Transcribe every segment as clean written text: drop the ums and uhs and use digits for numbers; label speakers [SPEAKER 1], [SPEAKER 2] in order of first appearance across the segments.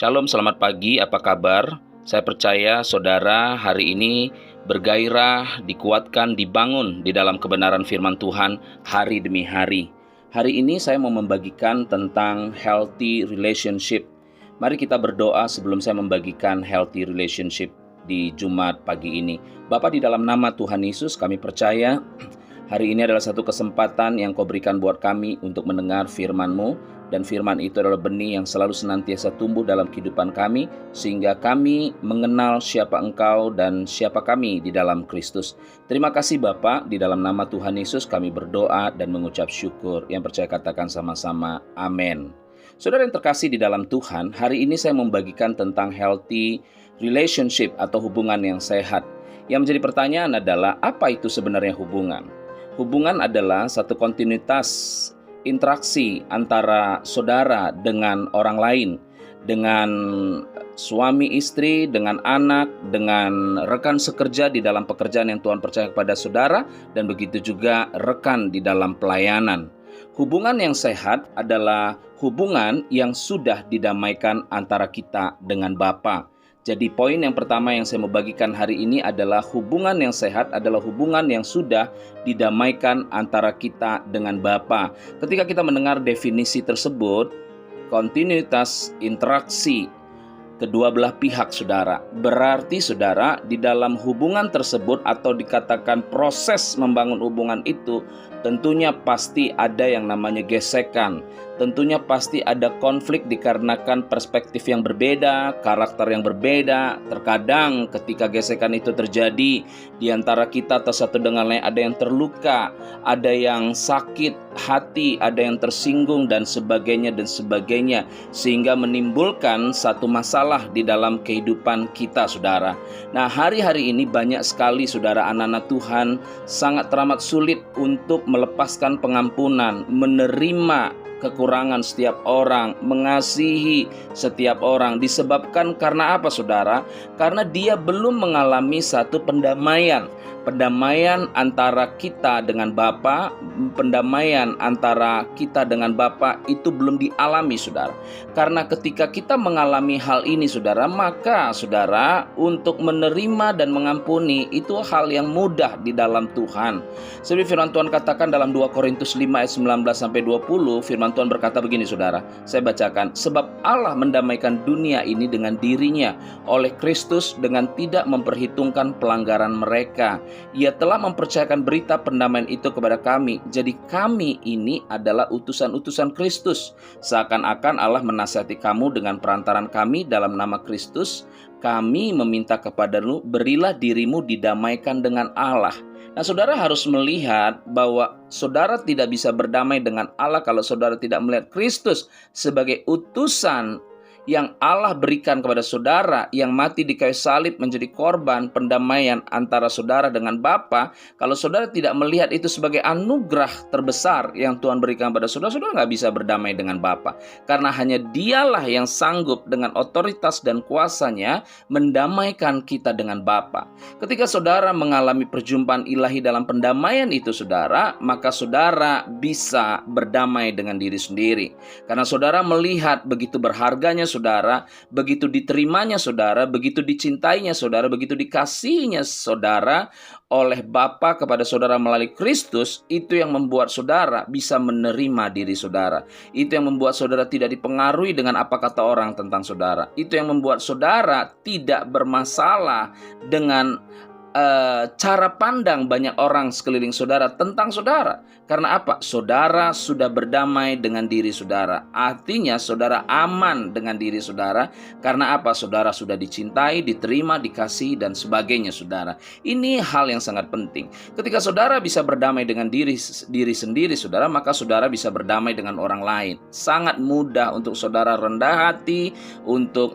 [SPEAKER 1] Shalom, selamat pagi, apa kabar? Saya percaya saudara hari ini bergairah, dikuatkan, dibangun di dalam kebenaran firman Tuhan hari demi hari. Hari ini saya mau membagikan tentang healthy relationship. Mari kita berdoa sebelum saya membagikan healthy relationship di Jumat pagi ini. Bapa, di dalam nama Tuhan Yesus kami percaya hari ini adalah satu kesempatan yang Kau berikan buat kami untuk mendengar firman-Mu. Dan firman itu adalah benih yang selalu senantiasa tumbuh dalam kehidupan kami, sehingga kami mengenal siapa Engkau dan siapa kami di dalam Kristus. Terima kasih Bapa, di dalam nama Tuhan Yesus kami berdoa dan mengucap syukur. Yang percaya katakan sama-sama, amin. Saudara yang terkasih di dalam Tuhan, hari ini saya membagikan tentang healthy relationship atau hubungan yang sehat. Yang menjadi pertanyaan adalah, apa itu sebenarnya hubungan? Hubungan adalah satu kontinuitas interaksi antara saudara dengan orang lain, dengan suami istri, dengan anak, dengan rekan sekerja di dalam pekerjaan yang Tuhan percaya kepada saudara, dan begitu juga rekan di dalam pelayanan. Hubungan yang sehat adalah hubungan yang sudah didamaikan antara kita dengan Bapa. Jadi poin yang pertama yang saya mau bagikan hari ini adalah hubungan yang sehat adalah hubungan yang sudah didamaikan antara kita dengan Bapa. Ketika kita mendengar definisi tersebut, kontinuitas interaksi kedua belah pihak saudara. Berarti saudara, di dalam hubungan tersebut atau dikatakan proses membangun hubungan itu, tentunya pasti ada yang namanya gesekan. Tentunya pasti ada konflik dikarenakan perspektif yang berbeda, karakter yang berbeda. Terkadang ketika gesekan itu terjadi di antara kita atau satu dengan lain, ada yang terluka, ada yang sakit hati, ada yang tersinggung dan sebagainya, sehingga menimbulkan satu masalah di dalam kehidupan kita saudara. Nah, hari-hari ini banyak sekali saudara anak-anak Tuhan sangat teramat sulit untuk melepaskan pengampunan, menerima kekurangan setiap orang, mengasihi setiap orang. Disebabkan karena apa saudara? Karena dia belum mengalami satu pendamaian antara kita dengan Bapa. Pendamaian antara kita dengan Bapa itu belum dialami saudara. Karena ketika kita mengalami hal ini saudara, maka saudara untuk menerima dan mengampuni itu hal yang mudah di dalam Tuhan. Seperti firman Tuhan katakan dalam 2 Korintus 5 ayat 19-20, firman Tuhan berkata begini saudara, saya bacakan, sebab Allah mendamaikan dunia ini dengan dirinya oleh Kristus dengan tidak memperhitungkan pelanggaran mereka. Ia telah mempercayakan berita pendamaian itu kepada kami. Jadi kami ini adalah utusan-utusan Kristus. Seakan-akan Allah menasihati kamu dengan perantaran kami dalam nama Kristus. Kami meminta kepadamu, berilah dirimu didamaikan dengan Allah. Nah, saudara harus melihat bahwa saudara tidak bisa berdamai dengan Allah kalau saudara tidak melihat Kristus sebagai utusan yang Allah berikan kepada saudara, yang mati di kayu salib menjadi korban pendamaian antara saudara dengan Bapa. Kalau saudara tidak melihat itu sebagai anugerah terbesar yang Tuhan berikan kepada saudara, saudara nggak bisa berdamai dengan Bapa. Karena hanya Dialah yang sanggup dengan otoritas dan kuasanya mendamaikan kita dengan Bapa. Ketika saudara mengalami perjumpaan ilahi dalam pendamaian itu saudara, maka saudara bisa berdamai dengan diri sendiri. Karena saudara melihat begitu berharganya saudara, begitu diterimanya saudara, begitu dicintainya saudara, begitu dikasihinya saudara oleh Bapa kepada saudara melalui Kristus. Itu yang membuat saudara bisa menerima diri saudara. Itu yang membuat saudara tidak dipengaruhi dengan apa kata orang tentang saudara. Itu yang membuat saudara tidak bermasalah dengan cara pandang banyak orang sekeliling saudara tentang saudara. Karena apa? Saudara sudah berdamai dengan diri saudara. Artinya saudara aman dengan diri saudara. Karena apa? Saudara sudah dicintai, diterima, dikasihi dan sebagainya saudara. Ini hal yang sangat penting. Ketika saudara bisa berdamai dengan diri sendiri saudara, maka saudara bisa berdamai dengan orang lain. Sangat mudah untuk saudara rendah hati, untuk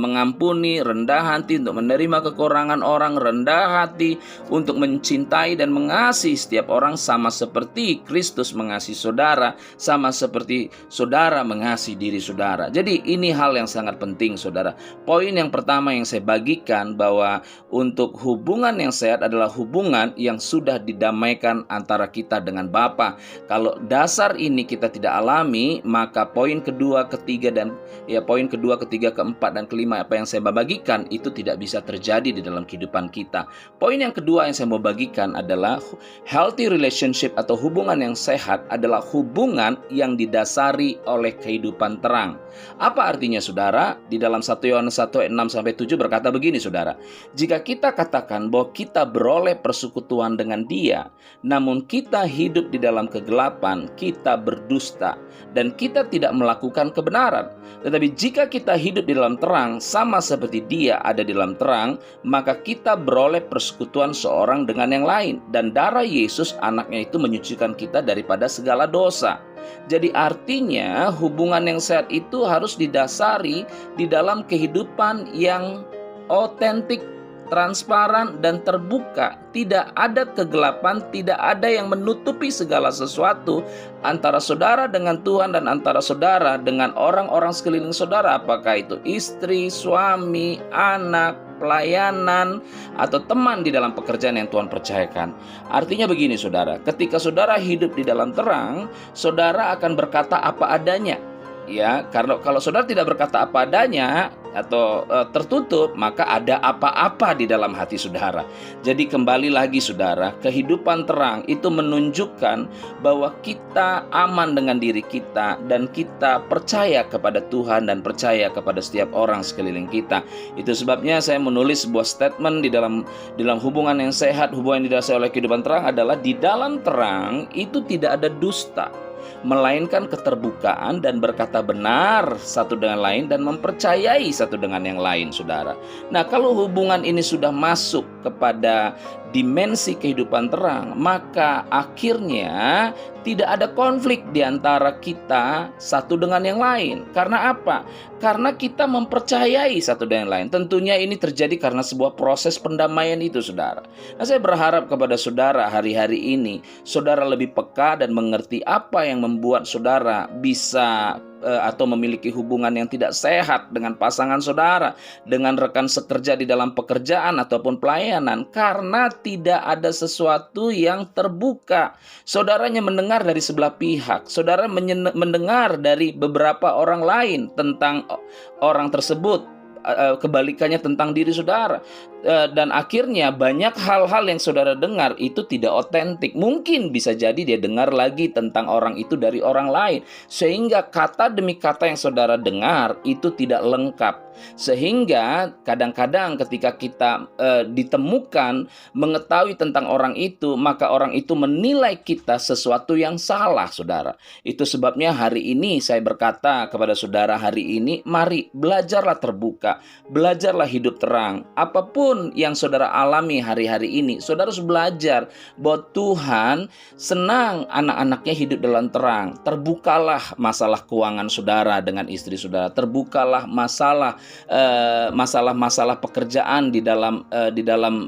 [SPEAKER 1] mengampuni, rendah hati untuk menerima kekurangan orang, rendah hati untuk mencintai dan mengasihi setiap orang, sama seperti seperti Kristus mengasihi saudara, sama seperti saudara mengasihi diri saudara. Jadi ini hal yang sangat penting, saudara. Poin yang pertama yang saya bagikan bahwa untuk hubungan yang sehat adalah hubungan yang sudah didamaikan antara kita dengan Bapa. Kalau dasar ini kita tidak alami, maka poin kedua, ketiga, keempat, dan kelima apa yang saya bagikan itu tidak bisa terjadi di dalam kehidupan kita. Poin yang kedua yang saya mau bagikan adalah healthy relationship atau hubungan yang sehat adalah hubungan yang didasari oleh kehidupan terang. Apa artinya, saudara? Di dalam 1 Yohanes 1 ayat 6-7 berkata begini, saudara. Jika kita katakan bahwa kita beroleh persekutuan dengan Dia, namun kita hidup di dalam kegelapan, kita berdusta dan kita tidak melakukan kebenaran. Tetapi jika kita hidup di dalam terang, sama seperti Dia ada di dalam terang, maka kita beroleh persekutuan seorang dengan yang lain, dan darah Yesus anaknya itu menyucikan kita daripada segala dosa. Jadi artinya hubungan yang sehat itu harus didasari di dalam kehidupan yang otentik, transparan, dan terbuka. Tidak ada kegelapan, tidak ada yang menutupi segala sesuatu antara saudara dengan Tuhan dan antara saudara dengan orang-orang sekeliling saudara, apakah itu istri, suami, anak, pelayanan, atau teman di dalam pekerjaan yang Tuhan percayakan. Artinya begini, saudara, ketika saudara hidup di dalam terang, saudara akan berkata apa adanya. Ya, karena kalau saudara tidak berkata apa adanya atau tertutup, maka ada apa-apa di dalam hati saudara. Jadi kembali lagi, saudara, kehidupan terang itu menunjukkan bahwa kita aman dengan diri kita dan kita percaya kepada Tuhan dan percaya kepada setiap orang sekeliling kita. Itu sebabnya saya menulis sebuah statement di dalam hubungan yang sehat, hubungan yang didasari oleh kehidupan terang adalah di dalam terang itu tidak ada dusta, melainkan keterbukaan dan berkata benar satu dengan lain dan mempercayai satu dengan yang lain, saudara. Nah, kalau hubungan ini sudah masuk kepada dimensi kehidupan terang, maka akhirnya tidak ada konflik di antara kita satu dengan yang lain. Karena apa? Karena kita mempercayai satu dengan yang lain. Tentunya ini terjadi karena sebuah proses pendamaian itu, saudara. Nah, saya berharap kepada saudara hari-hari ini, saudara lebih peka dan mengerti apa yang membuat saudara bisa atau memiliki hubungan yang tidak sehat dengan pasangan saudara, dengan rekan sekerja di dalam pekerjaan ataupun pelayanan, karena tidak ada sesuatu yang terbuka. Saudaranya mendengar dari sebelah pihak, saudara mendengar dari beberapa orang lain tentang orang tersebut, kebalikannya tentang diri saudara. Dan akhirnya banyak hal-hal yang saudara dengar itu tidak otentik. Mungkin bisa jadi dia dengar lagi tentang orang itu dari orang lain, sehingga kata demi kata yang saudara dengar itu tidak lengkap. Sehingga kadang-kadang ketika kita ditemukan mengetahui tentang orang itu, maka orang itu menilai kita sesuatu yang salah, saudara. Itu sebabnya hari ini saya berkata kepada saudara hari ini, mari belajarlah terbuka, belajarlah hidup terang. Apapun yang saudara alami hari-hari ini, saudara harus belajar bahwa Tuhan senang anak-anaknya hidup dalam terang. Terbukalah masalah keuangan saudara dengan istri saudara, terbukalah masalah pekerjaan di dalam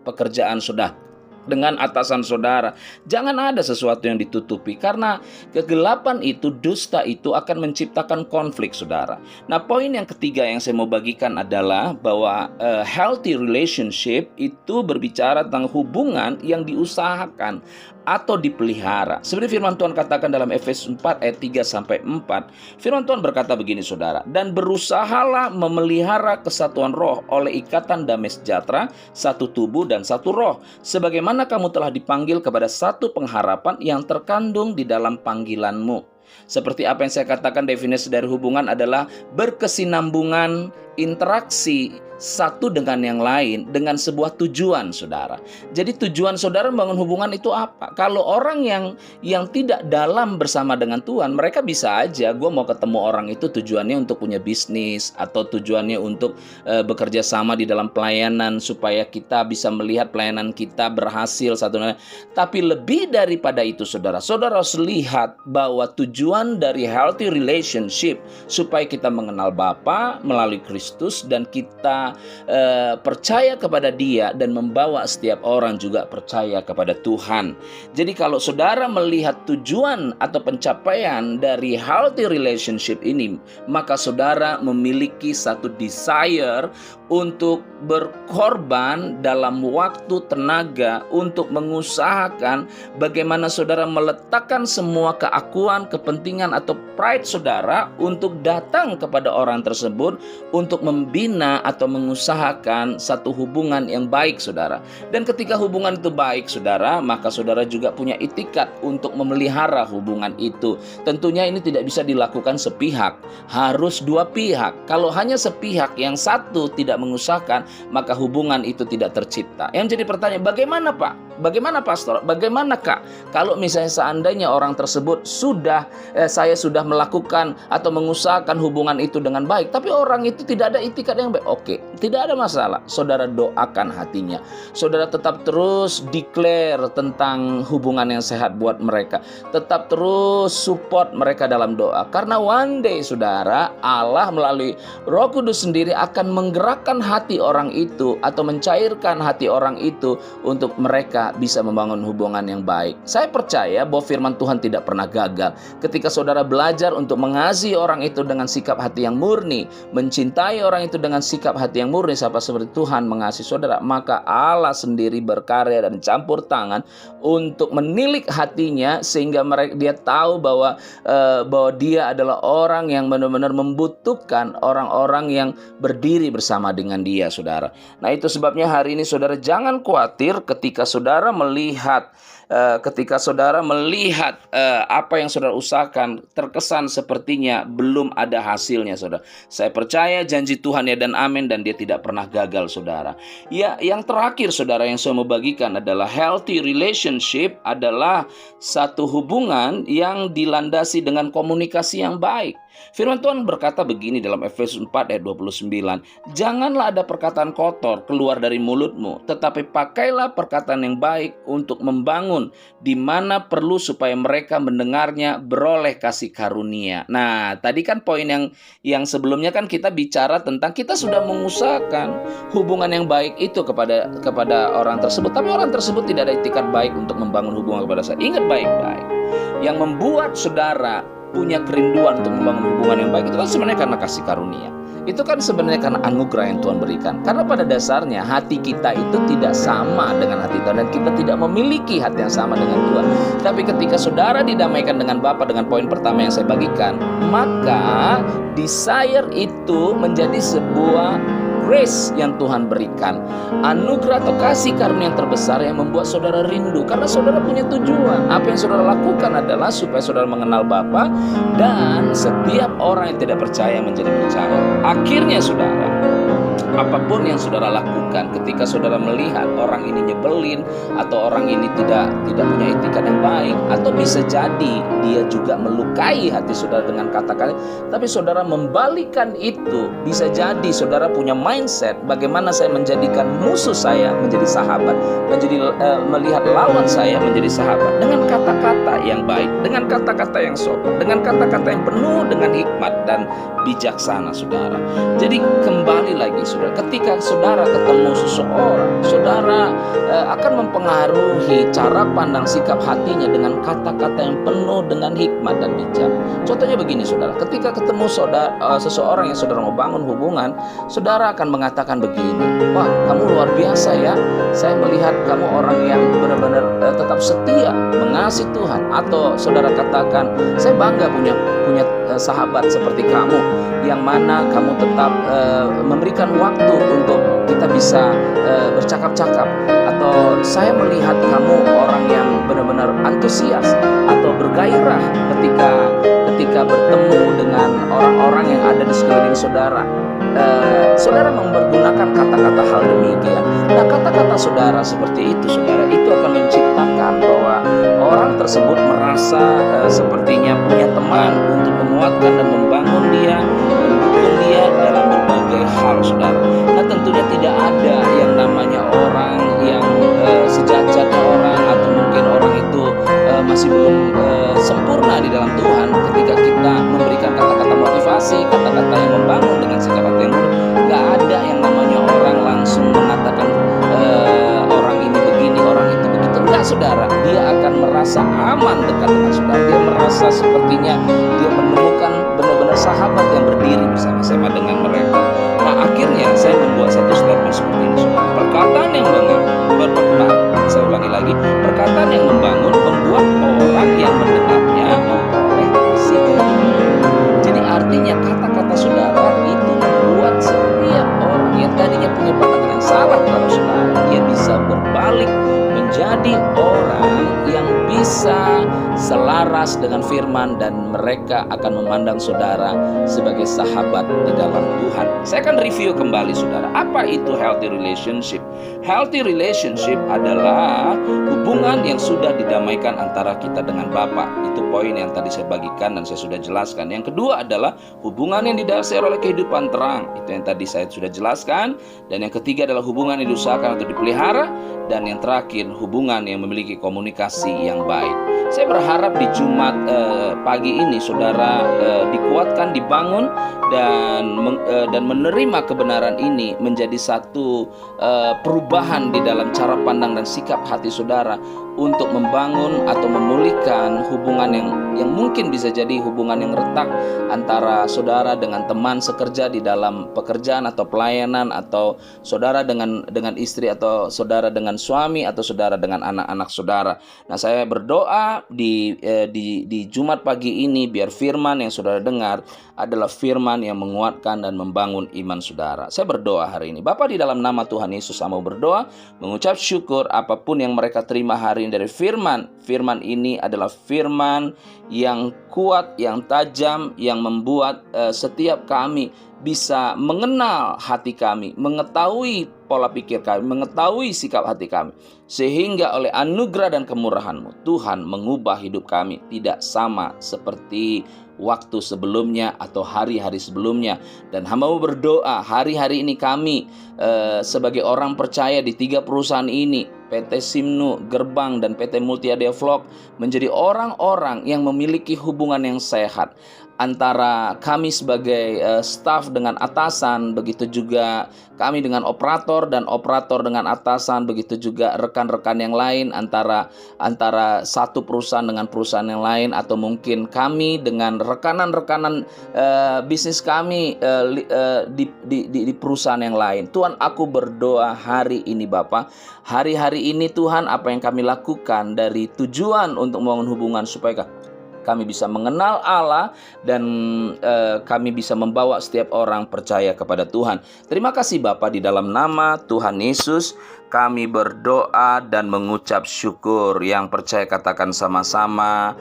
[SPEAKER 1] pekerjaan saudara dengan atasan saudara. Jangan ada sesuatu yang ditutupi, karena kegelapan itu, dusta itu akan menciptakan konflik, saudara. Nah, poin yang ketiga yang saya mau bagikan adalah bahwa healthy relationship itu berbicara tentang hubungan yang diusahakan atau dipelihara. Seperti firman Tuhan katakan dalam Efesus 4 ayat 3-4. Firman Tuhan berkata begini, saudara, dan berusahalah memelihara kesatuan roh oleh ikatan damai sejahtera, satu tubuh dan satu roh, sebagaimana kamu telah dipanggil kepada satu pengharapan yang terkandung di dalam panggilanmu. Seperti apa yang saya katakan, definisi dari hubungan adalah berkesinambungan, interaksi satu dengan yang lain dengan sebuah tujuan, saudara. Jadi tujuan saudara membangun hubungan itu apa? Kalau orang yang tidak dalam bersama dengan Tuhan, mereka bisa aja, gue mau ketemu orang itu tujuannya untuk punya bisnis, atau tujuannya untuk bekerja sama di dalam pelayanan supaya kita bisa melihat pelayanan kita berhasil satu. Tapi lebih daripada itu, saudara harus lihat bahwa tujuan dari healthy relationship supaya kita mengenal Bapa melalui Kristus dan kita saudara percaya kepada Dia dan membawa setiap orang juga percaya kepada Tuhan. Jadi kalau saudara melihat tujuan atau pencapaian dari healthy relationship ini, maka saudara memiliki satu desire untuk berkorban dalam waktu, tenaga, untuk mengusahakan bagaimana saudara meletakkan semua keakuan, kepentingan atau pride saudara untuk datang kepada orang tersebut untuk membina atau mengusahakan satu hubungan yang baik saudara. Dan ketika hubungan itu baik saudara, maka saudara juga punya itikat untuk memelihara hubungan itu. Tentunya ini tidak bisa dilakukan sepihak, harus dua pihak. Kalau hanya sepihak, yang satu tidak mengusahakan, maka hubungan itu tidak tercipta. Yang jadi pertanyaan, bagaimana Pak? Bagaimana Pastor? Bagaimana Kak? Kalau misalnya seandainya orang tersebut saya sudah melakukan atau mengusahakan hubungan itu dengan baik, tapi orang itu tidak ada itikat yang baik. Oke, tidak ada masalah. Saudara doakan hatinya. Saudara tetap terus declare tentang hubungan yang sehat buat mereka. Tetap terus support mereka dalam doa. Karena one day saudara, Allah melalui Roh Kudus sendiri akan menggerakkan hati orang itu atau mencairkan hati orang itu untuk mereka bisa membangun hubungan yang baik. Saya percaya bahwa firman Tuhan tidak pernah gagal. Ketika saudara belajar untuk mengasihi orang itu dengan sikap hati yang murni, mencintai orang itu dengan sikap hati yang murni, sama seperti Tuhan mengasihi saudara, maka Allah sendiri berkarya dan campur tangan untuk menilik hatinya sehingga dia tahu bahwa dia adalah orang yang benar-benar membutuhkan orang-orang yang berdiri bersama dengan dia, saudara. Nah, itu sebabnya hari ini saudara jangan khawatir ketika saudara melihat apa yang saudara usahakan terkesan sepertinya belum ada hasilnya, saudara. Saya percaya janji Tuhan ya dan amin, dan dia tidak pernah gagal, saudara. Ya, yang terakhir saudara yang saya mau bagikan adalah healthy relationship adalah satu hubungan yang dilandasi dengan komunikasi yang baik. Firman Tuhan berkata begini dalam Efesus 4 ayat 29, "Janganlah ada perkataan kotor keluar dari mulutmu, tetapi pakailah perkataan yang baik untuk membangun di mana perlu supaya mereka mendengarnya beroleh kasih karunia." Nah, tadi kan poin yang sebelumnya kan kita bicara tentang kita sudah mengusahakan hubungan yang baik itu kepada orang tersebut, tapi orang tersebut tidak ada itikat baik untuk membangun hubungan kepada saya. Ingat baik-baik, yang membuat saudara punya kerinduan untuk membangun hubungan yang baik itu kan sebenarnya karena kasih karunia. Itu kan sebenarnya karena anugerah yang Tuhan berikan. Karena pada dasarnya hati kita itu tidak sama dengan hati Tuhan, dan kita tidak memiliki hati yang sama dengan Tuhan. Tapi ketika saudara didamaikan dengan Bapa, dengan poin pertama yang saya bagikan, maka desire itu menjadi sebuah grace yang Tuhan berikan, anugerah atau kasih karunia yang terbesar yang membuat saudara rindu, karena saudara punya tujuan. Apa yang saudara lakukan adalah supaya saudara mengenal Bapa dan setiap orang yang tidak percaya menjadi percaya. Akhirnya saudara, apapun yang saudara lakukan, ketika saudara melihat orang ini nyebelin atau orang ini tidak punya etikat yang baik, atau bisa jadi dia juga melukai hati saudara dengan kata-kata, tapi saudara membalikan itu, bisa jadi saudara punya mindset bagaimana saya menjadikan musuh saya menjadi sahabat, melihat lawan saya menjadi sahabat dengan kata-kata yang baik, dengan kata-kata yang sopan, dengan kata-kata yang penuh dengan hikmat dan bijaksana, saudara. Jadi kembali lagi saudara, ketika saudara ketemu seseorang, saudara akan mempengaruhi cara pandang sikap hatinya dengan kata-kata yang penuh dengan hikmat dan bijak. Contohnya begini saudara, ketika ketemu seseorang yang saudara mau bangun hubungan, saudara akan mengatakan begini, "Wah, kamu luar biasa ya, saya melihat kamu orang yang benar-benar tetap setia mengasihi Tuhan." Atau saudara katakan, "Saya bangga punya sahabat seperti kamu, yang mana kamu tetap memberikan waktu untuk kita bisa bercakap-cakap." Atau, "Saya melihat kamu orang yang benar-benar antusias atau bergairah ketika bertemu dengan orang-orang yang ada di sekeliling saudara." Saudara mempergunakan kata-kata hal demikian. Nah, kata-kata saudara seperti itu, saudara, itu akan menciptakan bahwa orang tersebut merasa sepertinya punya teman untuk menguatkan dan membangun dia, mendukung dia dalam berbagai hal, saudara. Nah, tentunya tidak ada yang namanya orang yang sejajarnya orang, atau mungkin orang itu masih belum sempurna di dalam Tuhan. Ketika kita memberikan kata-kata motivasi, kata-kata yang membangun dengan sikap hati yang Nggak ada yang namanya orang langsung mengatakan orang ini begini, orang itu begitu. Enggak, saudara. Dia akan merasa aman dekat dengan saudara. Dia merasa sepertinya dia menemukan benar-benar sahabat yang berdiri bersama-sama dengan mereka. Nah, akhirnya saya membuat satu statement seperti ini, saudara. Perkataan yang saya ulangi lagi, perkataan yang membangun membuat orang yang mendengarnya memperoleh kasih. Jadi artinya kata-kata saudara itu membuat setiap orang yang tadinya punya pandangan yang salah terhadap saudara, dia bisa berbalik menjadi orang yang bisa selaras dengan firman, dan mereka akan memandang saudara sebagai sahabat di dalam Tuhan. Saya akan review kembali, saudara. Apa itu healthy relationship? Healthy relationship adalah hubungan yang sudah didamaikan antara kita dengan Bapa. Itu poin yang tadi saya bagikan dan saya sudah jelaskan. Yang kedua adalah hubungan yang didasari oleh kehidupan terang. Itu yang tadi saya sudah jelaskan. Dan yang ketiga adalah hubungan yang diusahakan untuk dipelihara. Dan yang terakhir, hubungan yang memiliki komunikasi yang baik. Saya berharap di Jumat pagi ini saudara dikuatkan, dibangun, dan menerima kebenaran ini menjadi satu perubahan di dalam cara pandang dan sikap hati saudara untuk membangun atau memulihkan hubungan yang mungkin bisa jadi hubungan yang retak antara saudara dengan teman sekerja di dalam pekerjaan atau pelayanan, atau saudara dengan istri, atau saudara dengan suami, atau saudara dengan anak-anak saudara. Nah, saya berdoa di Jumat pagi ini biar firman yang saudara dengar adalah firman yang menguatkan dan membangun iman saudara. Saya berdoa hari ini. Bapa, di dalam nama Tuhan Yesus, saya mau berdoa, mengucap syukur apapun yang mereka terima hari ini dari firman. Firman ini adalah firman yang kuat, yang tajam, yang membuat setiap kami bisa mengenal hati kami, mengetahui pola pikir kami, mengetahui sikap hati kami. Sehingga oleh anugerah dan kemurahan-Mu, Tuhan mengubah hidup kami tidak sama seperti waktu sebelumnya atau hari-hari sebelumnya. Dan hamba-Mu berdoa hari-hari ini kami sebagai orang percaya di 3 perusahaan ini, PT Simnu, Gerbang, dan PT Multiadia Vlog, menjadi orang-orang yang memiliki hubungan yang sehat antara kami sebagai staf dengan atasan, begitu juga kami dengan operator dan operator dengan atasan, begitu juga rekan-rekan yang lain antara satu perusahaan dengan perusahaan yang lain, atau mungkin kami dengan rekanan-rekanan bisnis kami di perusahaan yang lain. Tuhan, aku berdoa hari ini Bapa, hari-hari ini Tuhan, apa yang kami lakukan dari tujuan untuk membangun hubungan supaya kami bisa mengenal Allah, dan kami bisa membawa setiap orang percaya kepada Tuhan. Terima kasih Bapa, di dalam nama Tuhan Yesus kami berdoa dan mengucap syukur. Yang percaya katakan sama-sama,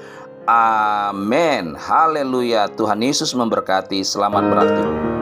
[SPEAKER 1] amin. Haleluya. Tuhan Yesus memberkati. Selamat beraktivitas.